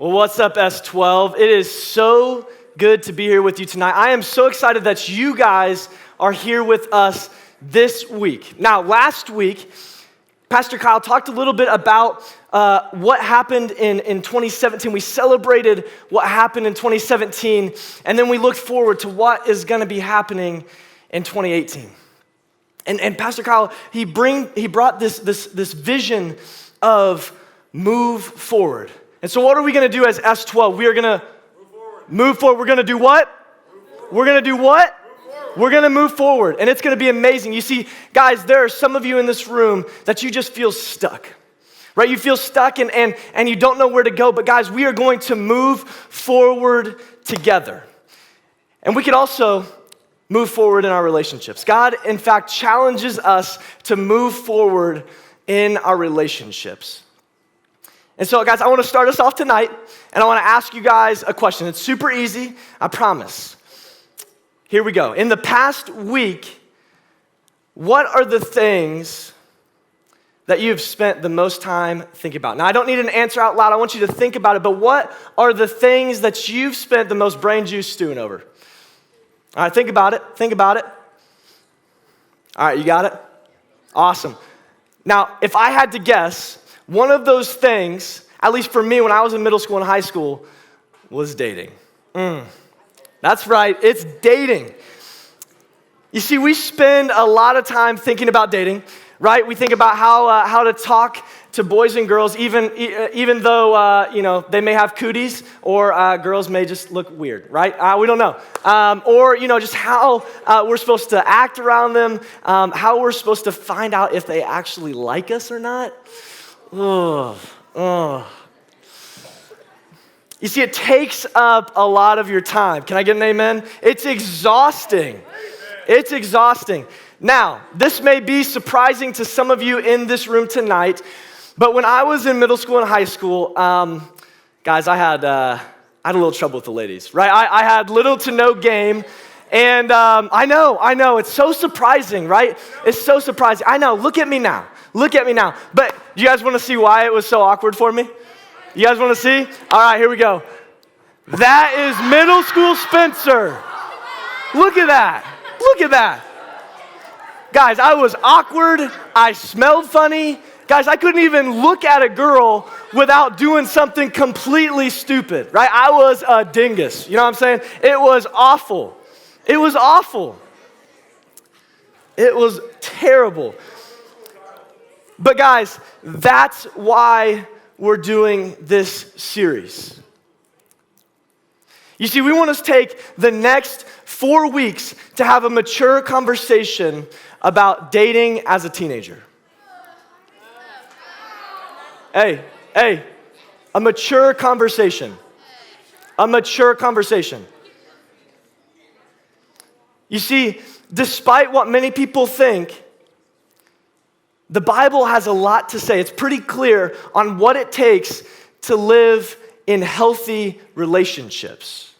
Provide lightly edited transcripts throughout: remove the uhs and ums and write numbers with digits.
Well, what's up, S12? It is so good to be here with you tonight. I am so excited that you guys are here with us this week. Now, last week, Pastor Kyle talked a little bit about what happened in 2017. We celebrated what happened in 2017, and then we looked forward to what is going to be happening in 2018. And Pastor Kyle, he brought this vision of move forward. And so what are we going to do as S12? We are going to move forward. We're going to do what? We're going to do what? We're going to move forward, and it's going to be amazing. You see, guys, there are some of you in this room that you just feel stuck, right? You feel stuck and you don't know where to go, but guys, we are going to move forward together. And we can also move forward in our relationships. God, in fact, challenges us to move forward in our relationships. And so, guys, I want to start us off tonight, and I want to ask you guys a question. It's super easy, I promise. Here we go. In the past week, what are the things that you've spent the most time thinking about? Now, I don't need an answer out loud. I want you to think about it, but what are the things that you've spent the most brain juice stewing over? All right, think about it. Think about it. All right, you got it? Awesome. Now, if I had to guess, one of those things, at least for me when I was in middle school and high school, was dating. That's right, it's dating. You see, we spend a lot of time thinking about dating, right? We think about how to talk to boys and girls, even though they may have cooties, or girls may just look weird, right? We don't know. Or just how we're supposed to act around them, how we're supposed to find out if they actually like us or not. You see, it takes up a lot of your time. Can I get an amen? It's exhausting. It's exhausting. Now, this may be surprising to some of you in this room tonight, but when I was in middle school and high school, guys, I had a little trouble with the ladies, right? I had little to no game, and I know, it's so surprising, right? It's so surprising. I know, look at me now. But do you guys want to see why it was so awkward for me? You guys want to see? All right, here we go. That is middle school Spencer. Look at that. Guys, I was awkward. I smelled funny. Guys, I couldn't even look at a girl without doing something completely stupid, right? I was a dingus. You know what I'm saying? It was awful. It was terrible. But guys, that's why we're doing this series. You see, we want to take the next 4 weeks to have a mature conversation about dating as a teenager. Hey, a mature conversation. You see, despite what many people think, the Bible has a lot to say. It's pretty clear on what it takes to live in healthy relationships.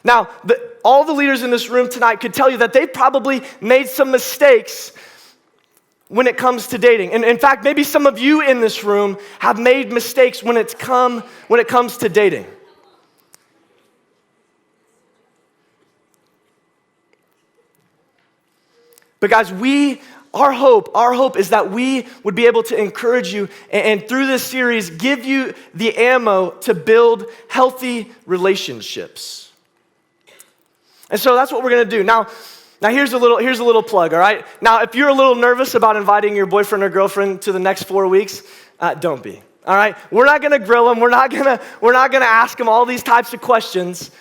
Now, all the leaders in this room tonight could tell you that they've probably made some mistakes when it comes to dating. And in fact, maybe some of you in this room have made mistakes when it comes to dating. But guys, our hope is that we would be able to encourage you and through this series, give you the ammo to build healthy relationships. And so that's what we're going to do. Now here's a little plug, all right? Now, if you're a little nervous about inviting your boyfriend or girlfriend to the next 4 weeks, don't be, all right? We're not going to grill them. We're not going to ask them all these types of questions.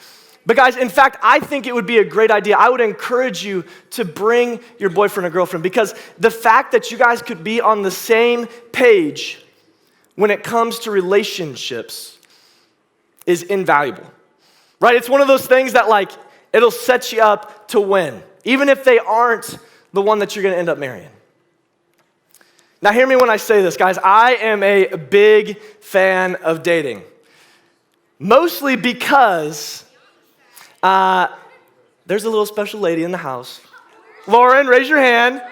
But guys, in fact, I think it would be a great idea. I would encourage you to bring your boyfriend or girlfriend, because the fact that you guys could be on the same page when it comes to relationships is invaluable, right? It's one of those things that it'll set you up to win, even if they aren't the one that you're going to end up marrying. Now, hear me when I say this, guys. I am a big fan of dating, mostly because there's a little special lady in the house. Lauren, raise your hand.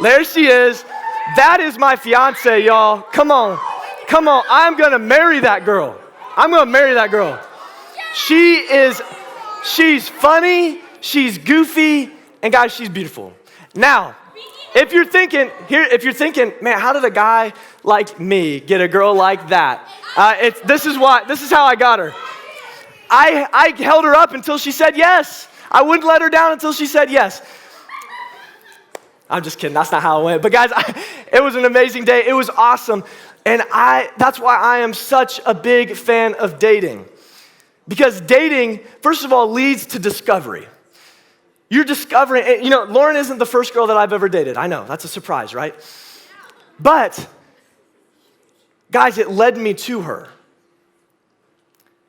There she is. That is my fiance, y'all. Come on. I'm going to marry that girl. I'm gonna marry that girl. She's funny, she's goofy, and guys, she's beautiful. Now, if you're thinking, man, how did a guy like me get a girl like that? This is how I got her. I held her up until she said yes. I wouldn't let her down until she said yes. I'm just kidding, that's not how it went. But guys, it was an amazing day. It was awesome. And that's why I am such a big fan of dating. Because dating, first of all, leads to discovery. You're discovering, Lauren isn't the first girl that I've ever dated. I know, that's a surprise, right? But, guys, it led me to her.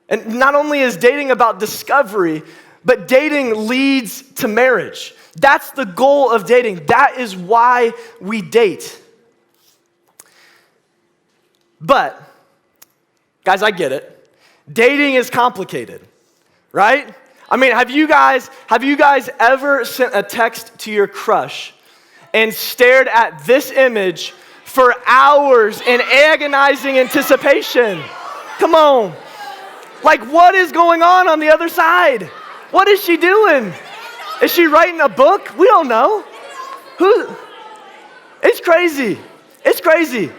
And not only is dating about discovery, but dating leads to marriage. That's the goal of dating. That is why we date. But, guys, I get it. Dating is complicated, right? I mean, have you guys ever sent a text to your crush and stared at this image for hours in agonizing anticipation? Come on. Like, what is going on the other side? What is she doing? Is she writing a book? We don't know. It's crazy. It's crazy.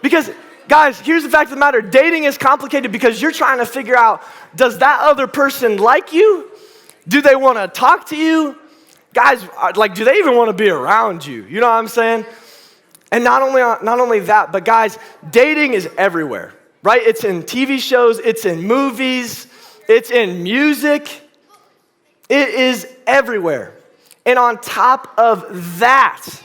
Because, guys, here's the fact of the matter. Dating is complicated because you're trying to figure out, does that other person like you? Do they want to talk to you? Guys, do they even want to be around you? You know what I'm saying? And not only that, but guys, dating is everywhere, right? It's in TV shows, it's in movies, it's in music. It is everywhere. And on top of that,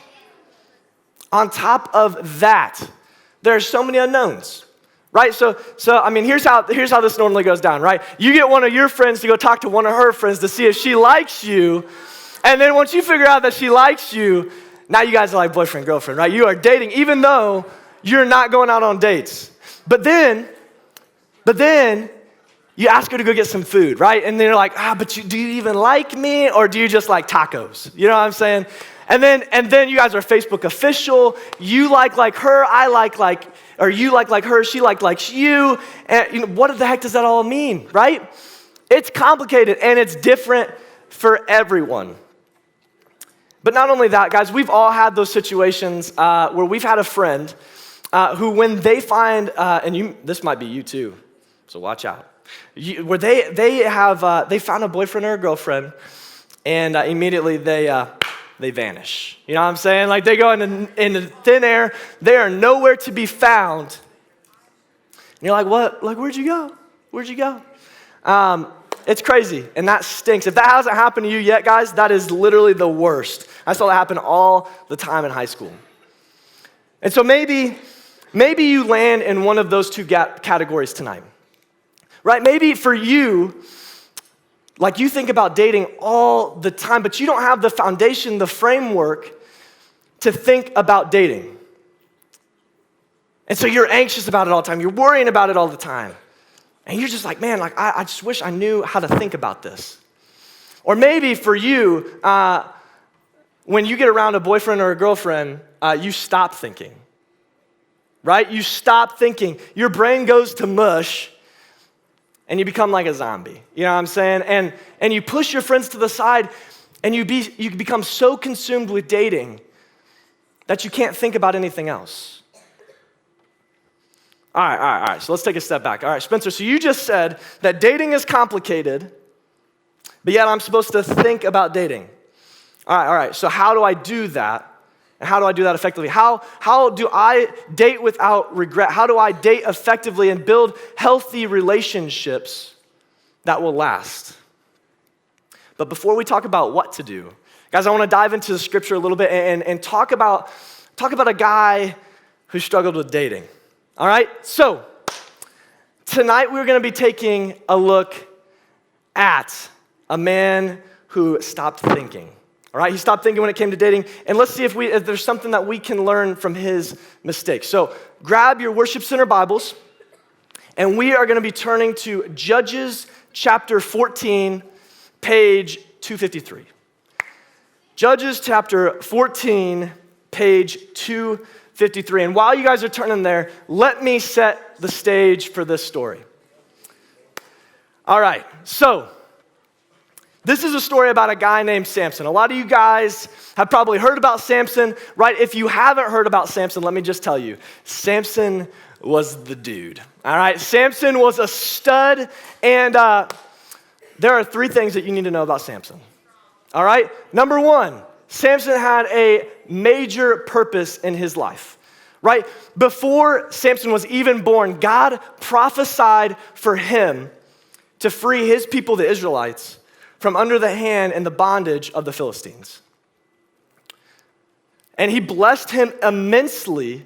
there are so many unknowns, right? So I mean, here's how this normally goes down, right? You get one of your friends to go talk to one of her friends to see if she likes you, and then once you figure out that she likes you, now you guys are like boyfriend, girlfriend, right? You are dating even though you're not going out on dates. But then you ask her to go get some food, right? And then you're like, do you even like me, or do you just like tacos? You know what I'm saying? And then you guys are Facebook official. You like her, or you like her, she likes you. And what the heck does that all mean, right? It's complicated and it's different for everyone. But not only that, guys, we've all had those situations where we've had a friend who, when they find, this might be you too, so watch out. Where they found a boyfriend or a girlfriend, and immediately they vanish. You know what I'm saying? Like they go into thin air. They are nowhere to be found. And you're like, what? Like, where'd you go? Where'd you go? It's crazy, and that stinks. If that hasn't happened to you yet, guys, that is literally the worst. I saw that happen all the time in high school. And so maybe you land in one of those two categories tonight. Right? Maybe for you, like you think about dating all the time, but you don't have the foundation, the framework to think about dating. And so you're anxious about it all the time. You're worrying about it all the time. And you're just like, man, I just wish I knew how to think about this. Or maybe for you, when you get around a boyfriend or a girlfriend, you stop thinking. Right? You stop thinking. Your brain goes to mush. And you become like a zombie, you know what I'm saying? And you push your friends to the side, and you become so consumed with dating that you can't think about anything else. All right, so let's take a step back. All right, Spencer, so you just said that dating is complicated, but yet I'm supposed to think about dating. All right, so how do I do that? And how do I do that effectively? How do I date without regret? How do I date effectively and build healthy relationships that will last? But before we talk about what to do, guys, I want to dive into the scripture a little bit and talk about a guy who struggled with dating. All right? So, tonight we're going to be taking a look at a man who stopped thinking. All right, he stopped thinking when it came to dating, and let's see if there's something that we can learn from his mistakes. So grab your Worship Center Bibles, and we are going to be turning to Judges chapter 14, page 253. Judges chapter 14, page 253. And while you guys are turning there, let me set the stage for this story. All right, so this is a story about a guy named Samson. A lot of you guys have probably heard about Samson, right? If you haven't heard about Samson, let me just tell you, Samson was the dude, all right? Samson was a stud, and there are 3 things that you need to know about Samson, all right? Number 1, Samson had a major purpose in his life, right? Before Samson was even born, God prophesied for him to free his people, the Israelites, from under the hand and the bondage of the Philistines. And he blessed him immensely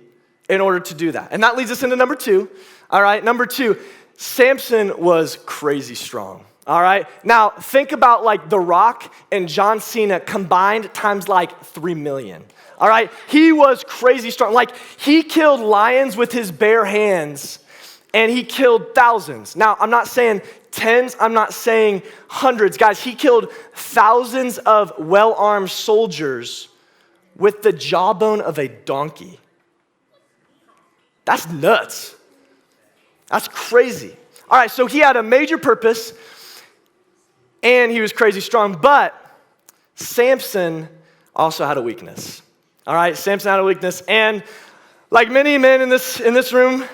in order to do that. And that leads us into number 2. All right, number 2, Samson was crazy strong. All right, now think about like The Rock and John Cena combined times like 3 million. All right, he was crazy strong. Like he killed lions with his bare hands and he killed thousands. Now, I'm not saying tens, I'm not saying hundreds. Guys, he killed thousands of well-armed soldiers with the jawbone of a donkey. That's nuts. That's crazy. All right, so he had a major purpose and he was crazy strong, but Samson also had a weakness. All right, Samson had a weakness, and like many men in this room,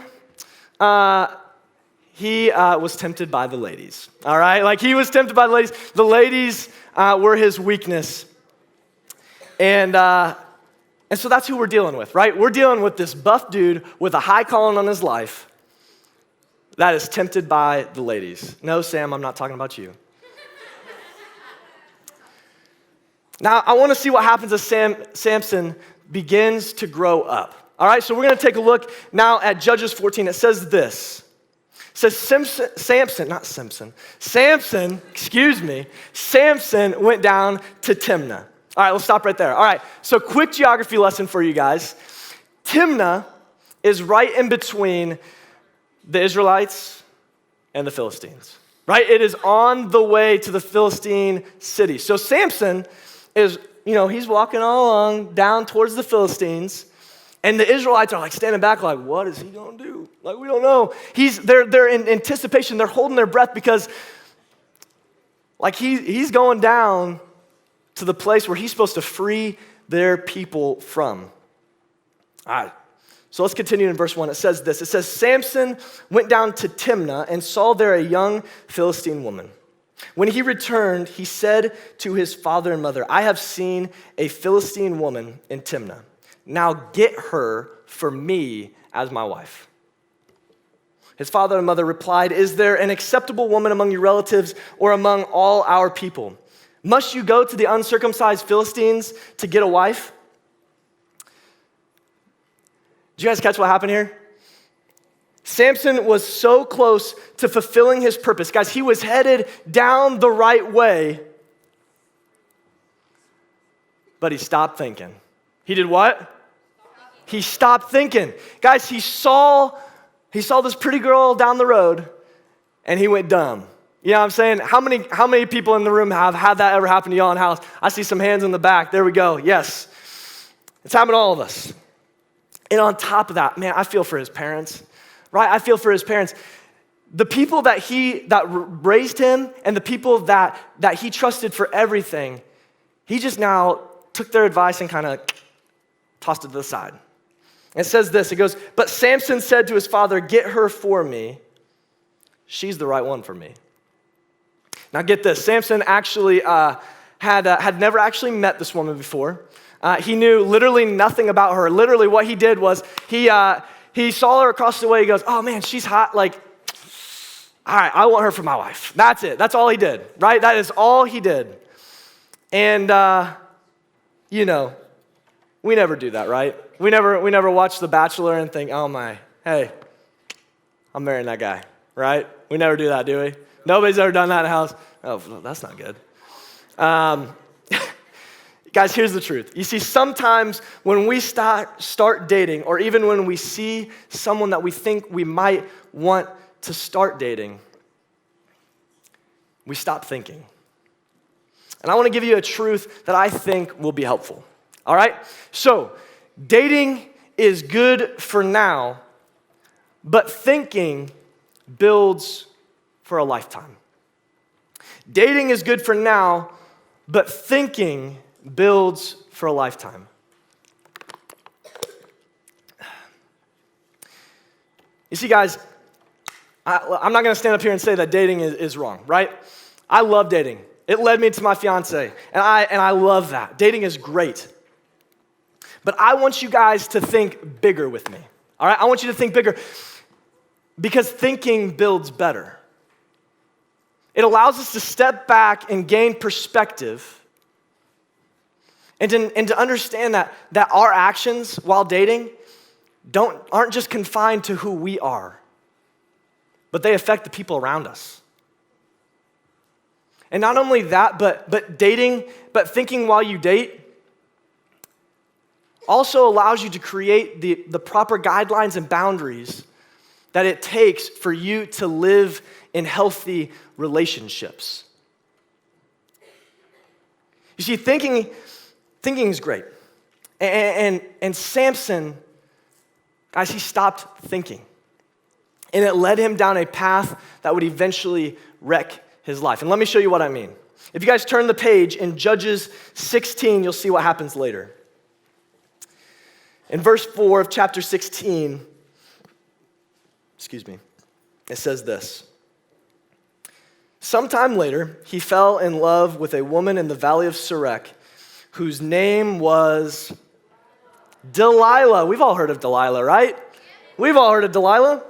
he was tempted by the ladies, all right? Like he was tempted by the ladies. The ladies were his weakness. And so that's who we're dealing with, right? We're dealing with this buff dude with a high calling on his life that is tempted by the ladies. No, Sam, I'm not talking about you. Now, I want to see what happens as Samson begins to grow up. All right, so we're going to take a look now at Judges 14. It says this. It says Samson went down to Timnah. All right, let's stop right there. All right, so quick geography lesson for you guys. Timnah is right in between the Israelites and the Philistines, right? It is on the way to the Philistine city. So Samson is, he's walking all along down towards the Philistines, and the Israelites are like standing back like, what is he gonna do? Like, we don't know. They're in anticipation, they're holding their breath because like he's going down to the place where he's supposed to free their people from. All right, so let's continue in verse 1. It says this, it says, Samson went down to Timnah and saw there a young Philistine woman. When he returned, he said to his father and mother, I have seen a Philistine woman in Timnah. Now get her for me as my wife. His father and mother replied, is there an acceptable woman among your relatives or among all our people? Must you go to the uncircumcised Philistines to get a wife? Did you guys catch what happened here? Samson was so close to fulfilling his purpose. Guys, he was headed down the right way, but he stopped thinking. He did what? He stopped thinking. Guys, he saw this pretty girl down the road, and he went dumb. You know what I'm saying? How many people in the room have had that ever happen to y'all in the house? I see some hands in the back. There we go. Yes. It's happened to all of us. And on top of that, man, I feel for his parents. Right? I feel for his parents. The people that raised him and the people that he trusted for everything, he just now took their advice and kind of tossed it to the side. It says this, it goes, but Samson said to his father, get her for me. She's the right one for me. Now get this, Samson actually had never actually met this woman before. He knew literally nothing about her. Literally what he did was he saw her across the way. He goes, oh man, she's hot. Like, all right, I want her for my wife. That's it. That's all he did, right? That is all he did. And, we never do that, right? We never watch The Bachelor and think, oh my, hey, I'm marrying that guy, right? We never do that, do we? Nobody's ever done that in the house. Oh, that's not good. Guys, here's the truth. You see, sometimes when we start dating, or even when we see someone that we think we might want to start dating, we stop thinking. And I want to give you a truth that I think will be helpful. All right? So, dating is good for now, but thinking builds for a lifetime. Dating is good for now, but thinking builds for a lifetime. You see, guys, I'm not going to stand up here and say that dating is wrong, right? I love dating. It led me to my fiance, and I love that. Dating is great. But I want you guys to think bigger with me, all right? I want you to think bigger because thinking builds better. It allows us to step back and gain perspective and to understand that our actions while dating aren't just confined to who we are, but they affect the people around us. And not only that, but thinking while you date also allows you to create the proper guidelines and boundaries that it takes for you to live in healthy relationships. You see, thinking is great. And Samson, guys, he stopped thinking. And it led him down a path that would eventually wreck his life. And let me show you what I mean. If you guys turn the page in Judges 16, you'll see what happens later. In verse 4 of chapter 16, it says this. Sometime later, he fell in love with a woman in the valley of Sorek, whose name was Delilah. We've all heard of Delilah, right? We've all heard of Delilah.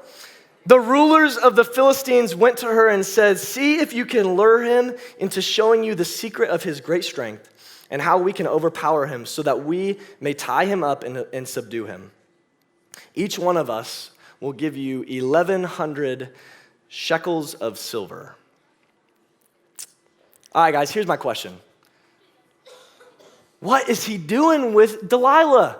The rulers of the Philistines went to her and said, "See if you can lure him into showing you the secret of his great strength and how we can overpower him so that we may tie him up and subdue him. Each one of us will give you 1,100 shekels of silver." All right, guys, here's my question. What is he doing with Delilah?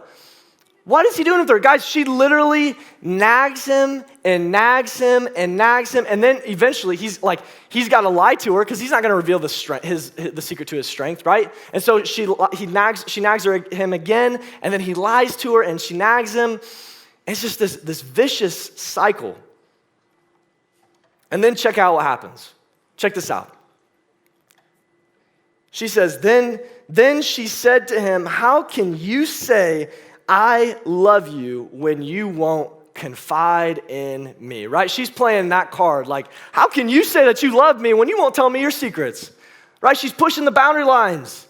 What is he doing with her? Guys, she literally nags him and nags him and nags him, and then eventually he's got to lie to her because he's not going to reveal the secret to his strength, right? And so she nags him again, and then he lies to her, and she nags him. It's just this vicious cycle. And then check out what happens. Check this out. She says, then she said to him, "How can you say I love you when you won't confide in me?" Right? She's playing that card. Like, how can you say that you love me when you won't tell me your secrets? Right? She's pushing the boundary lines.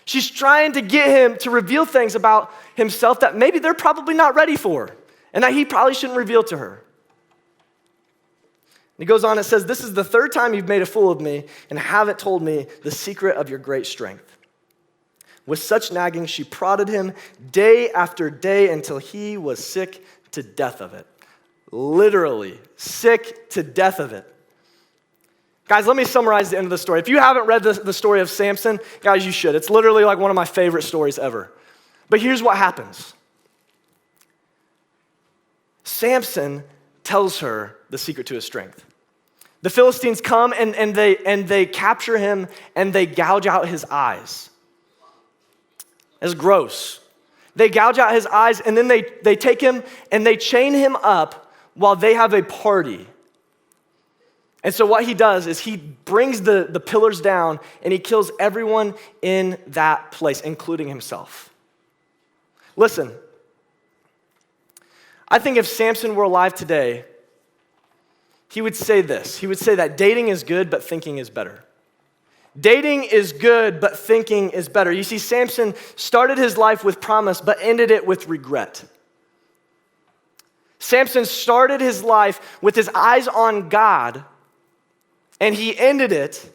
She's trying to get him to reveal things about himself that maybe they're probably not ready for and that he probably shouldn't reveal to her. And he goes on, it says, "This is the third time you've made a fool of me and haven't told me the secret of your great strength." With such nagging, she prodded him day after day until he was sick to death of it. Literally, sick to death of it. Guys, let me summarize the end of the story. If you haven't read the story of Samson, guys, you should. It's literally like one of my favorite stories ever. But here's what happens. Samson tells her the secret to his strength. The Philistines come and they capture him and they gouge out his eyes. It's gross. They gouge out his eyes and then they take him and they chain him up while they have a party. And so what he does is he brings the pillars down and he kills everyone in that place, including himself. Listen, I think if Samson were alive today, he would say this. He would say that dating is good, but thinking is better. Dating is good, but thinking is better. You see, Samson started his life with promise, but ended it with regret. Samson started his life with his eyes on God, and he ended it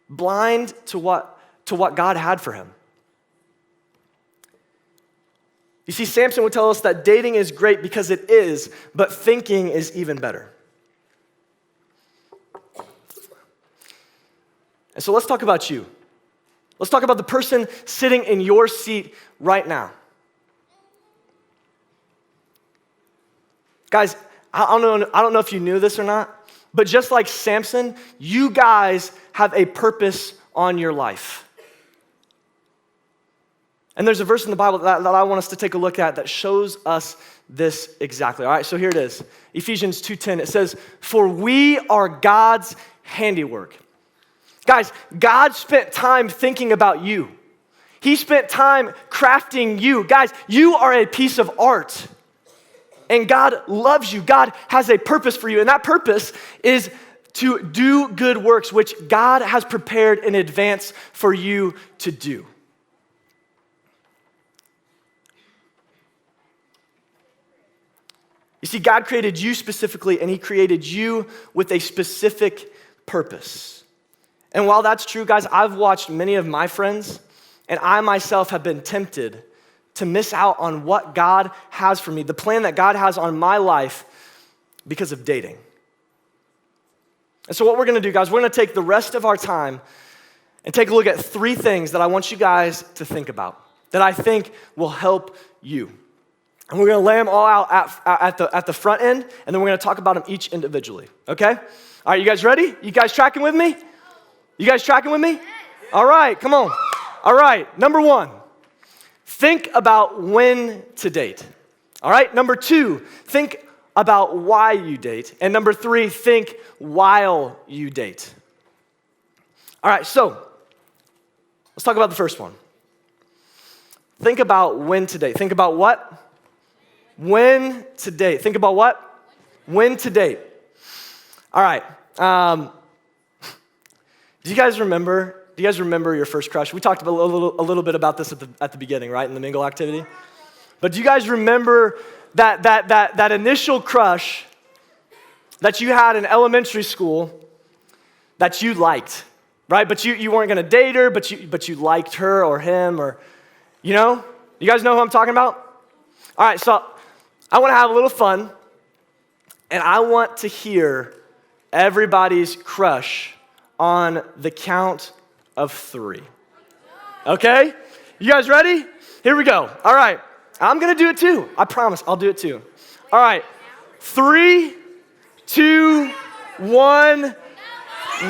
blind to what God had for him. You see, Samson would tell us that dating is great because it is, but thinking is even better. And so let's talk about you. Let's talk about the person sitting in your seat right now. Guys, I don't know if you knew this or not, but just like Samson, you guys have a purpose on your life. And there's a verse in the Bible that I want us to take a look at that shows us this exactly. All right, so here it is. Ephesians 2:10, it says, "For we are God's handiwork." Guys, God spent time thinking about you. He spent time crafting you. Guys, you are a piece of art. And God loves you. God has a purpose for you. And that purpose is to do good works, which God has prepared in advance for you to do. You see, God created you specifically, and he created you with a specific purpose. And while that's true, guys, I've watched many of my friends, and I myself have been tempted to miss out on what God has for me, the plan that God has on my life because of dating. And so what we're gonna do, guys, we're gonna take the rest of our time and take a look at 3 things that I want you guys to think about, that I think will help you. And we're gonna lay them all out at the front end, and then we're gonna talk about them each individually, okay? All right, you guys ready? You guys tracking with me? You guys tracking with me? All right, come on. All right, number 1, think about when to date. All right, number 2, think about why you date. And number 3, think while you date. All right, so let's talk about the first one. Think about when to date. Think about what? When to date. Think about what? When to date. All right. Do you guys remember your first crush? We talked a little bit about this at the beginning, right, in the mingle activity. But do you guys remember that initial crush that you had in elementary school that you liked, right? But you weren't gonna date her, but you liked her or him, or you know? You guys know who I'm talking about? All right, so I want to have a little fun, and I want to hear everybody's crush on the count of 3. Okay? You guys ready? Here we go. All right. I'm going to do it too. I promise I'll do it too. All right. 3, 2, 1.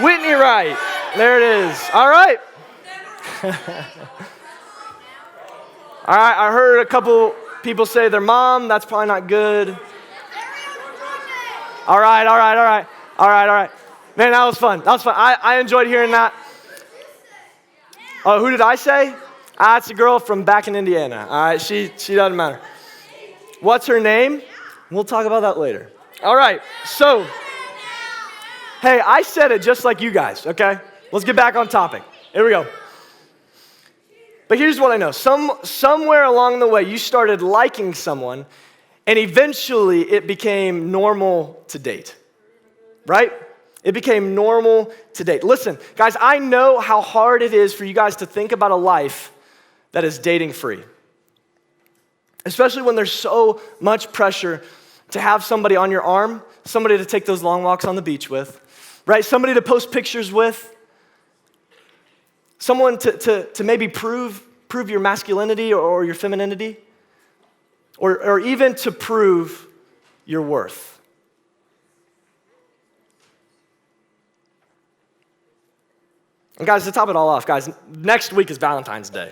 Whitney Wright. There it is. All right. All right. I heard a couple people say their mom. That's probably not good. All right. Man, that was fun. I enjoyed hearing that. Oh, who did I say? It's a girl from back in Indiana. All right, she doesn't matter. What's her name? We'll talk about that later. All right, so, hey, I said it just like you guys, okay? Let's get back on topic. Here we go. But here's what I know. Somewhere along the way, you started liking someone, and eventually it became normal to date, right? It became normal to date. Listen, guys, I know how hard it is for you guys to think about a life that is dating free, especially when there's so much pressure to have somebody on your arm, somebody to take those long walks on the beach with, right? Somebody to post pictures with, someone to maybe prove your masculinity or your femininity, or even to prove your worth. And guys, to top it all off, guys, next week is Valentine's Day,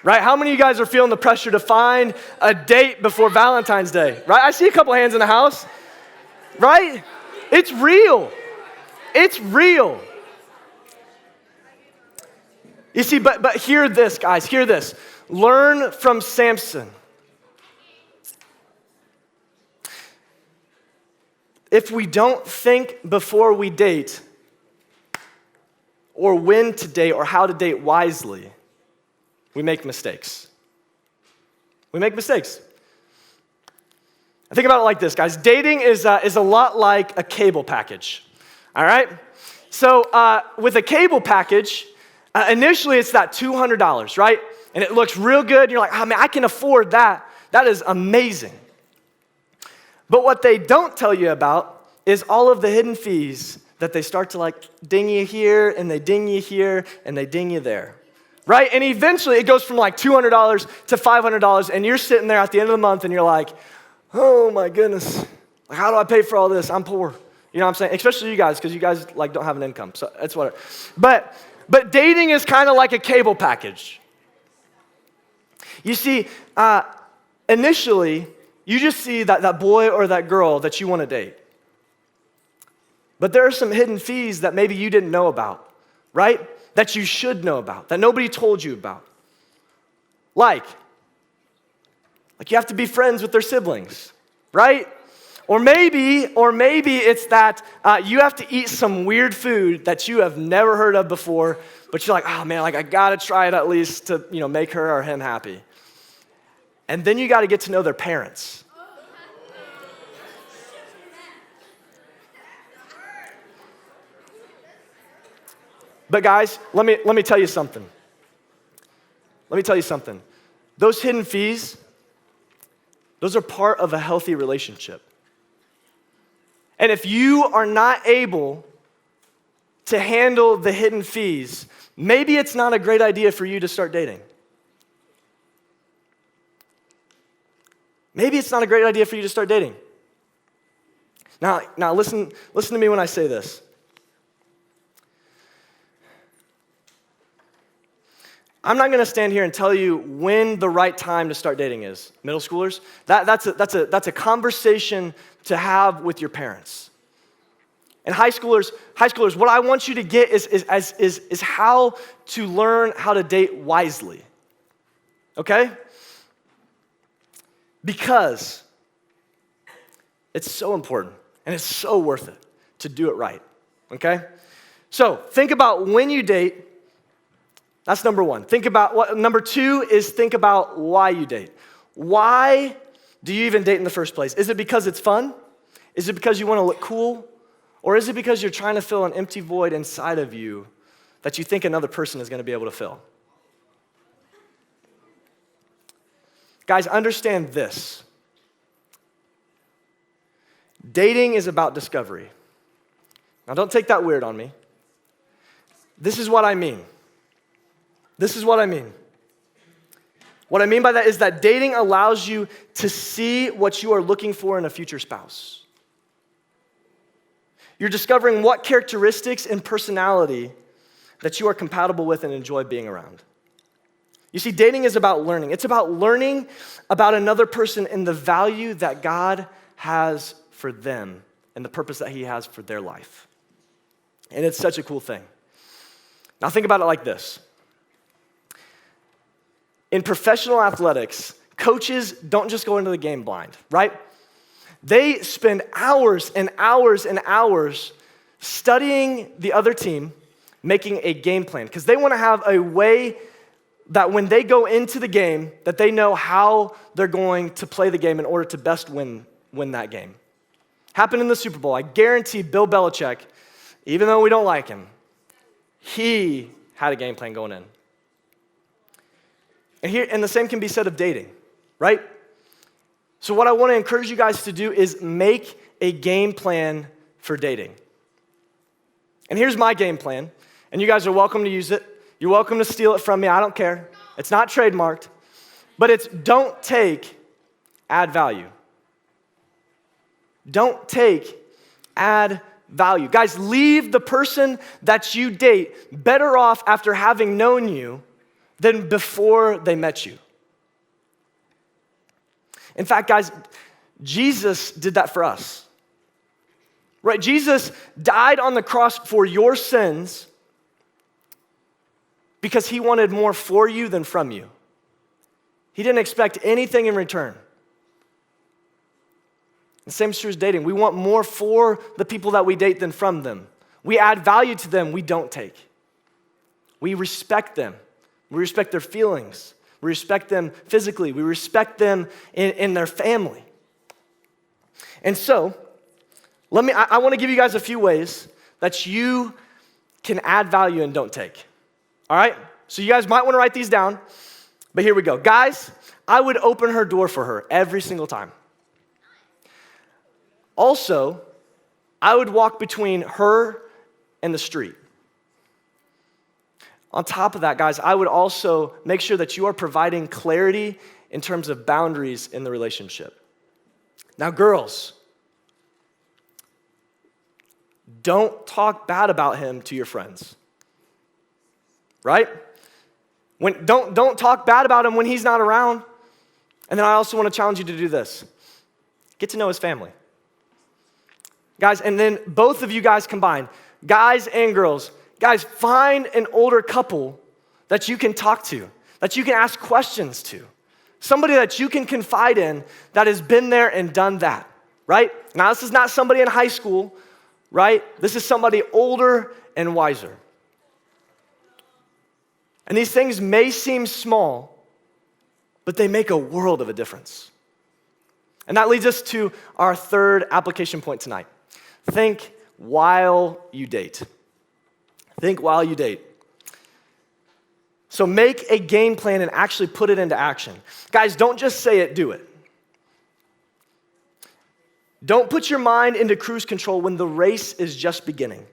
right? How many of you guys are feeling the pressure to find a date before Valentine's Day, right? I see a couple hands in the house, right? It's real. It's real. You see, but hear this, guys, hear this. Learn from Samson. If we don't think before we date, or when to date, or how to date wisely, we make mistakes. We make mistakes. I think about it like this, guys. Dating is a lot like a cable package, all right? So with a cable package, initially it's that $200, right? And it looks real good. And you're like, oh man, I can afford that. That is amazing. But what they don't tell you about is all of the hidden fees that they start to like ding you here, and they ding you here, and they ding you there, right? And eventually it goes from like $200 to $500, and you're sitting there at the end of the month, and you're like, oh my goodness, like, how do I pay for all this? I'm poor. You know what I'm saying? Especially you guys, because you guys like don't have an income, so that's what. But dating is kind of like a cable package. You see, initially, you just see that boy or that girl that you want to date. But there are some hidden fees that maybe you didn't know about, right? That you should know about, that nobody told you about. Like you have to be friends with their siblings, right? Or maybe it's that you have to eat some weird food that you have never heard of before, but you're like, oh man, I gotta try it at least to make her or him happy. And then you gotta get to know their parents. But guys, let me tell you something. Those hidden fees, those are part of a healthy relationship. And if you are not able to handle the hidden fees, maybe it's not a great idea for you to start dating. Maybe it's not a great idea for you to start dating. Now listen to me when I say this. I'm not going to stand here and tell you when the right time to start dating is. Middle schoolers, that's a conversation to have with your parents. And high schoolers, what I want you to get is how to learn how to date wisely. Okay? Because it's so important and it's so worth it to do it right. Okay? So think about when you date. That's number one. Number two is think about why you date. Why do you even date in the first place? Is it because it's fun? Is it because you want to look cool? Or is it because you're trying to fill an empty void inside of you that you think another person is going to be able to fill? Guys, understand this. Dating is about discovery. Now, don't take that weird on me. This is what I mean. What I mean by that is that dating allows you to see what you are looking for in a future spouse. You're discovering what characteristics and personality that you are compatible with and enjoy being around. You see, dating is about learning. It's about learning about another person and the value that God has for them and the purpose that He has for their life. And it's such a cool thing. Now think about it like this. In professional athletics, coaches don't just go into the game blind, right? They spend hours and hours and hours studying the other team, making a game plan, because they want to have a way that when they go into the game, that they know how they're going to play the game in order to best win that game. Happened in the Super Bowl. I guarantee Bill Belichick, even though we don't like him, he had a game plan going in. And the same can be said of dating, right? So what I want to encourage you guys to do is make a game plan for dating. And here's my game plan, and you guys are welcome to use it. You're welcome to steal it from me. I don't care. It's not trademarked, but it's don't take, add value. Don't take, add value. Guys, leave the person that you date better off after having known you than before they met you. In fact, guys, Jesus did that for us. Right? Jesus died on the cross for your sins because He wanted more for you than from you. He didn't expect anything in return. The same is true as dating. We want more for the people that we date than from them. We add value to them, we don't take. We respect them. We respect their feelings. We respect them physically. We respect them in their family. And so, I want to give you guys a few ways that you can add value and don't take. All right? So you guys might want to write these down, but here we go. Guys, I would open her door for her every single time. Also, I would walk between her and the street. On top of that, guys, I would also make sure that you are providing clarity in terms of boundaries in the relationship. Now, girls, don't talk bad about him to your friends, right? Don't talk bad about him when he's not around. And then I also want to challenge you to do this. Get to know his family. Guys, and then both of you guys combined, guys and girls, guys, find an older couple that you can talk to, that you can ask questions to, somebody that you can confide in that has been there and done that, right? Now, this is not somebody in high school, right? This is somebody older and wiser. And these things may seem small, but they make a world of a difference. And that leads us to our third application point tonight. Think while you date. Think while you date. So make a game plan and actually put it into action. Guys, don't just say it, do it. Don't put your mind into cruise control when the race is just beginning.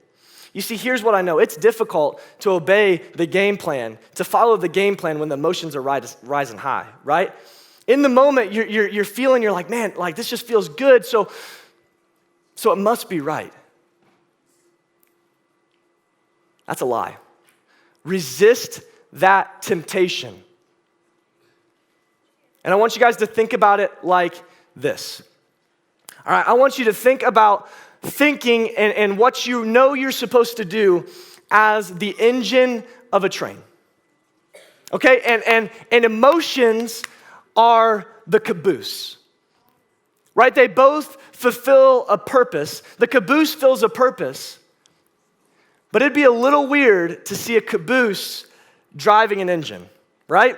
You see, here's what I know. It's difficult to obey the game plan, to follow the game plan when the emotions are rising high, right? In the moment, you're feeling, you're like, man, like this just feels good, so it must be right. That's a lie. Resist that temptation. And I want you guys to think about it like this. All right, I want you to think about thinking and what you know you're supposed to do as the engine of a train. Okay, and emotions are the caboose, right? They both fulfill a purpose. The caboose fills a purpose, but it'd be a little weird to see a caboose driving an engine, right?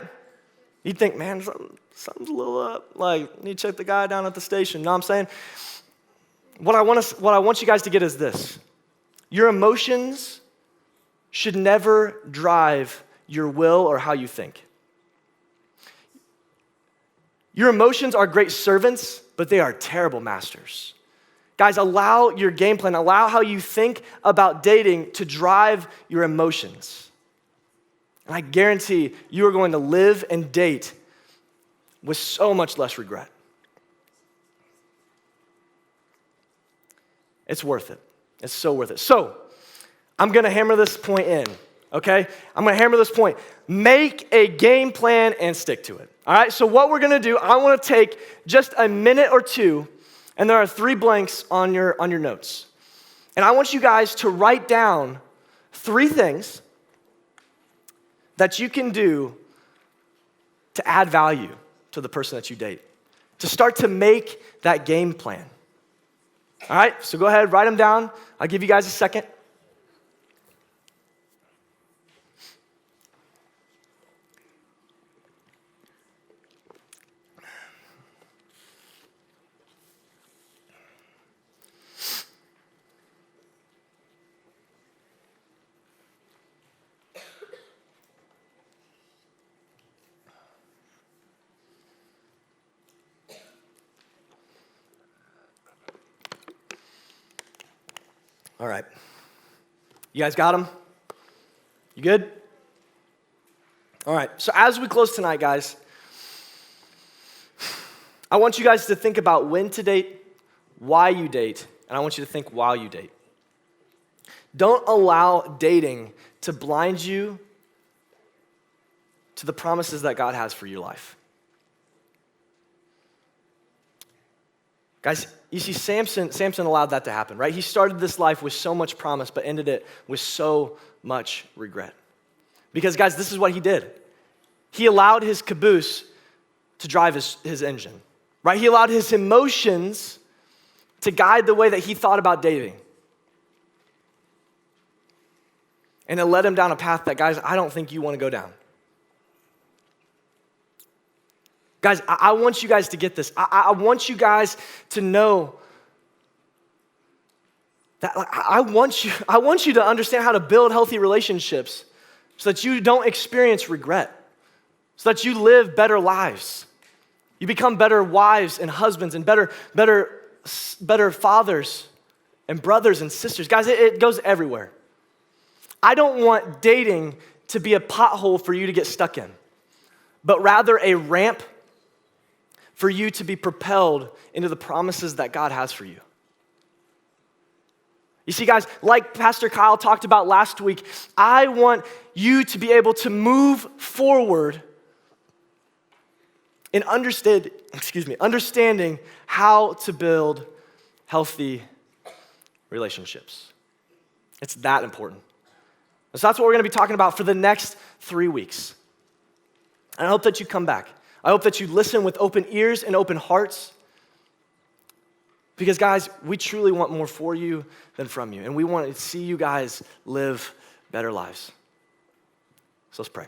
You'd think, man, something's a little up. Like, you need to check the guy down at the station. You know what I'm saying? What I want you guys to get is this. Your emotions should never drive your will or how you think. Your emotions are great servants, but they are terrible masters. Guys, allow your game plan, allow how you think about dating to drive your emotions. And I guarantee you are going to live and date with so much less regret. It's worth it. It's so worth it. So, I'm gonna hammer this point in, okay? I'm gonna hammer this point. Make a game plan and stick to it. All right, so what we're gonna do, I wanna take just a minute or two, and there are 3 blanks on your notes. And I want you guys to write down 3 things that you can do to add value to the person that you date, to start to make that game plan. All right, so go ahead, write them down. I'll give you guys a second. All right. You guys got them? You good? All right. So as we close tonight, guys, I want you guys to think about when to date, why you date, and I want you to think while you date. Don't allow dating to blind you to the promises that God has for your life. Guys, you see, Samson allowed that to happen, right? He started this life with so much promise, but ended it with so much regret. Because, guys, this is what he did. He allowed his caboose to drive his engine, right? He allowed his emotions to guide the way that he thought about dating. And it led him down a path that, guys, I don't think you want to go down. Guys, I want you guys to get this. I want you guys to know that I want you to understand how to build healthy relationships so that you don't experience regret, so that you live better lives. You become better wives and husbands and better fathers and brothers and sisters. Guys, it goes everywhere. I don't want dating to be a pothole for you to get stuck in, but rather a ramp for you to be propelled into the promises that God has for you. You see, guys, like Pastor Kyle talked about last week, I want you to be able to move forward in understanding how to build healthy relationships. It's that important. So that's what we're going to be talking about for the next 3 weeks. And I hope that you come back. I hope that you listen with open ears and open hearts. Because, guys, we truly want more for you than from you. And we want to see you guys live better lives. So let's pray.